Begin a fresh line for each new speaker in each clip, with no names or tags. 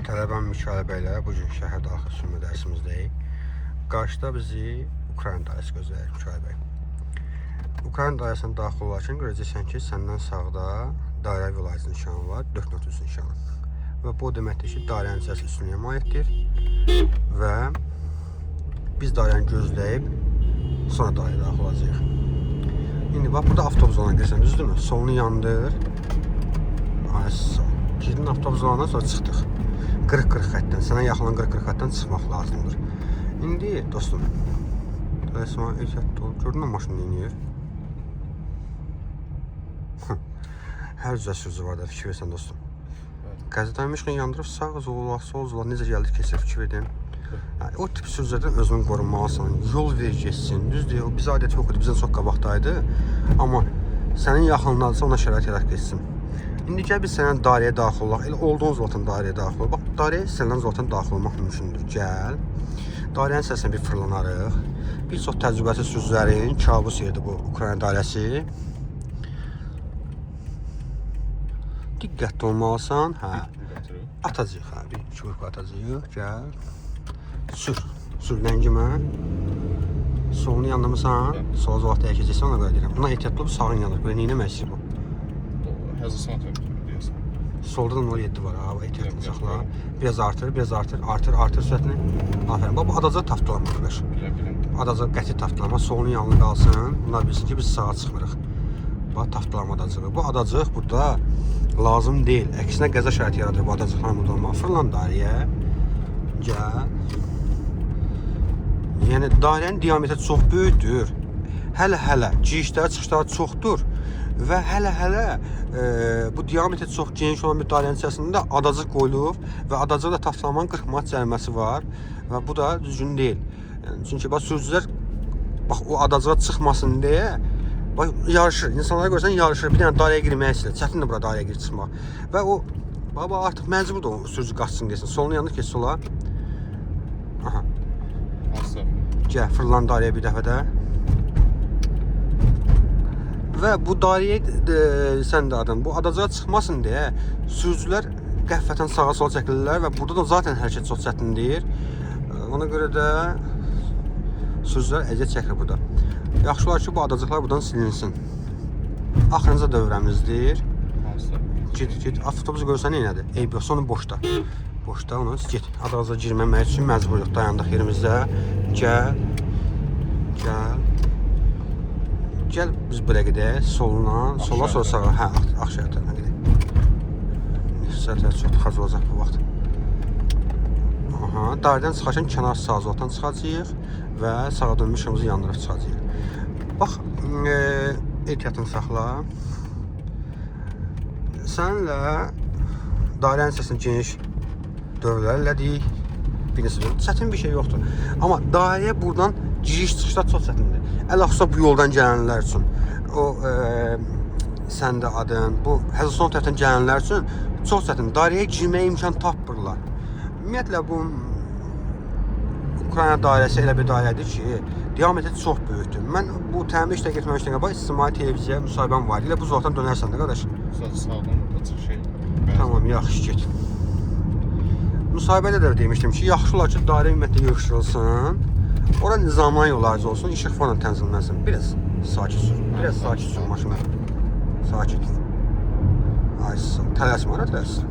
Tələbəm Mikail bəylə bugün şəhər daxil sürmə dərsimizdəyik. Qarşıda bizi Ukrayna dairəsi gözləyir Mikail bəy. Ukrayna dairəsinə daxil olarkən görəcəksən ki, səndən sağda dairə vilayət nişanı var, 4.3 nişanı. Və bu deməkdir ki, dairənin içərisi üstünlüyə malikdir və biz dairəni gözləyib sonra dairəyə daxil olacağıq. İndi bax, burada avtobus zona girsən, düzdürmü? Solunu yandır. Girdin avtobus zonundan sonra çıxdıq. 40-40 xəttdən, sənə yaxılan 40-40 xəttdən çıxmaq lazımdır. İndi dostum, Əsma, ehtiyatlı ol, gördün mü maşını inir? Hər üzrə sürücü var da, fikir versən dostum. Qəzetənmişkin yandırıb sağ zola, sol zola, necə gəldik kesə fikir verdin. Yəni, o tip sürücülərdən özünü qorunmalısan, yol ver geçsin, düzdür, o bizə adəti yox idi, bizdən çox qabaqdaydı. Amma sənin yaxınladırsa ona şərait yaraq geçsin. İndi gəl biz sənə dairəyə daxil olaq, elə olduğun zaten dairəyə daxil olaq. Bax, dairəyə səndən zaten daxil olmaq mümkündür, gəl. Dairənin səsindən bir fırlanarıq. Bir çox təcrübəsi sürücülərin kabus yerdir bu Ukrayna dairəsi. Diqqətli olmalısan, hə. Atacaq, hə, bir çubuq atacaq, gəl. Sür, ləngimə. Solunu yandırmısan, sola zolaq dəyəkəcəksən, ona görə deyirəm. Buna ehtiyatlı ol, sağın yanır, böyle neynəmək istəyir bu?
Həzəsən deyirsən.
Solda da 0.7 var, ha, ehtiyatlı saxla. Biraz artır, artır sürətini. Aferin, bax, bu adacaq taftlama arkadaş. Adacaq qəti taftlama, solunun yanına qalsın. Bunlar bilsin ki, biz sağa çıxmırıq. Bax, taftlama adacığı. Bu adacıq burada lazım deyil. Əksinə qəza şəraiti yaradır bu adacıqların burada olmağı. Fırlan dairəyə. Gəl. Yəni, dairənin diametri çox böyükdür. Hələ girişləri, çıxışları çoxdur. Və hələ bu diametri çox geniş olan bir dairənin içərisində adacıq qoyulub və adacıqda taftlamanın 40 manat cəriməsi var və bu da düzgün deyil. Yəni, çünki bax, sürücülər bax, o adacığa çıxmasın deyə bax, yarışır. İnsanlara görsən yarışır. Bir dənə dairəyə girməyə istəyir. Çətindir bura dairəyə girib çıxmaq. Və o baba artıq məcburdur o sürücü qaçsın desin. Solunu yandır ki, sola. Aha. Gəl, fırlan dairəyə bir dəfə də. Və bu dairəyə sən də adam, bu adacığa çıxmasın deyə sürücülər qəflətən sağa sola çəkilirlər və burada da zaten hərəkət çox çətindir. Ona görə də sürücülər əziyyət çəkir burada. Yaxşı olar ki, bu adacıqlar buradan silinsin. Axırıncı dövrəmizdir. Git, avtobusu görsən neynədir? Eyb yoxsa onu boşda. Boşda onu git. Adacığa girməmək üçün məcburluq dayandıq yerimizdə. Gəl. Gəl biz buraya gedək, soluna, sola sonra sağa, hə, Ağşəhər tərəfinə gedək. Sərtlər çox tıxac olacaq bu vaxt. Aha, dairədən çıxarkən kənar sağ zolaqdan çıxacaq və sağa dönmüş işığımızı yandırıb çıxacaq. Bax, ehtiyatını saxla. Sənlə dairənin səsini geniş dövrlərlədik. Birincisi, çətin bir şey yoxdur. Amma dairəyə buradan giriş-çıxışlar çox çətindir. Ələxüsusə bu yoldan gələnlər üçün, o səndə adın, bu Həzəson tərəfdən gələnlər üçün çox çətindir. Dairəyə girməyə imkan tapmırlar. Ümumiyyətlə, bu Ukrayna dairəsi elə bir dairədir ki, diametri çox böyükdür. Mən bu təmir işlə getməmişdən qabaq ictimai televiziya müsahibəm var. Elə bu zolaqdan dönərsən də, qardaş.
Sağdan da çıx şey.
Tamam, yaxşı get. Müsahibədə də demişdim ki, yaxşı olar ki, dairə ümumiyyətlə yığışdırılsın. Ora nizamlanan yol ayrıcı olsun, işıq falan tənzimlənsin. Biraz sakit sür. Biraz sakit sür maşını. Sakit. Ay, tələsmə, ara tələsmə.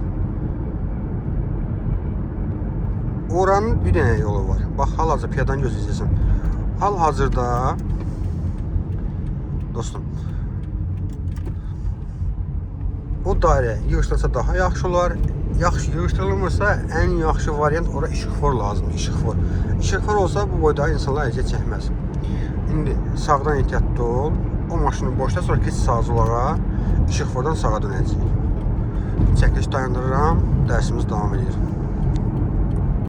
Oranın bir dənə yolu var. Bax, hal-hazırda piyadan gözləyəcəksən. Hal-hazırda dostum, o dairə yığışdırılsa daha yaxşı olar. Yaxşı yığışdırılmırsa, ən yaxşı variant ora işıqfor lazımdır, işıqfor. İşıqfor olsa bu boyda insanlar əziyyət çəkməz. İndi sağdan ehtiyatlı ol, o maşını boşda, sonra keç sağ zolağa, işıqfordan sağa dönəcəyik. Çəkiliş dayandırıram, dərsimiz davam edir.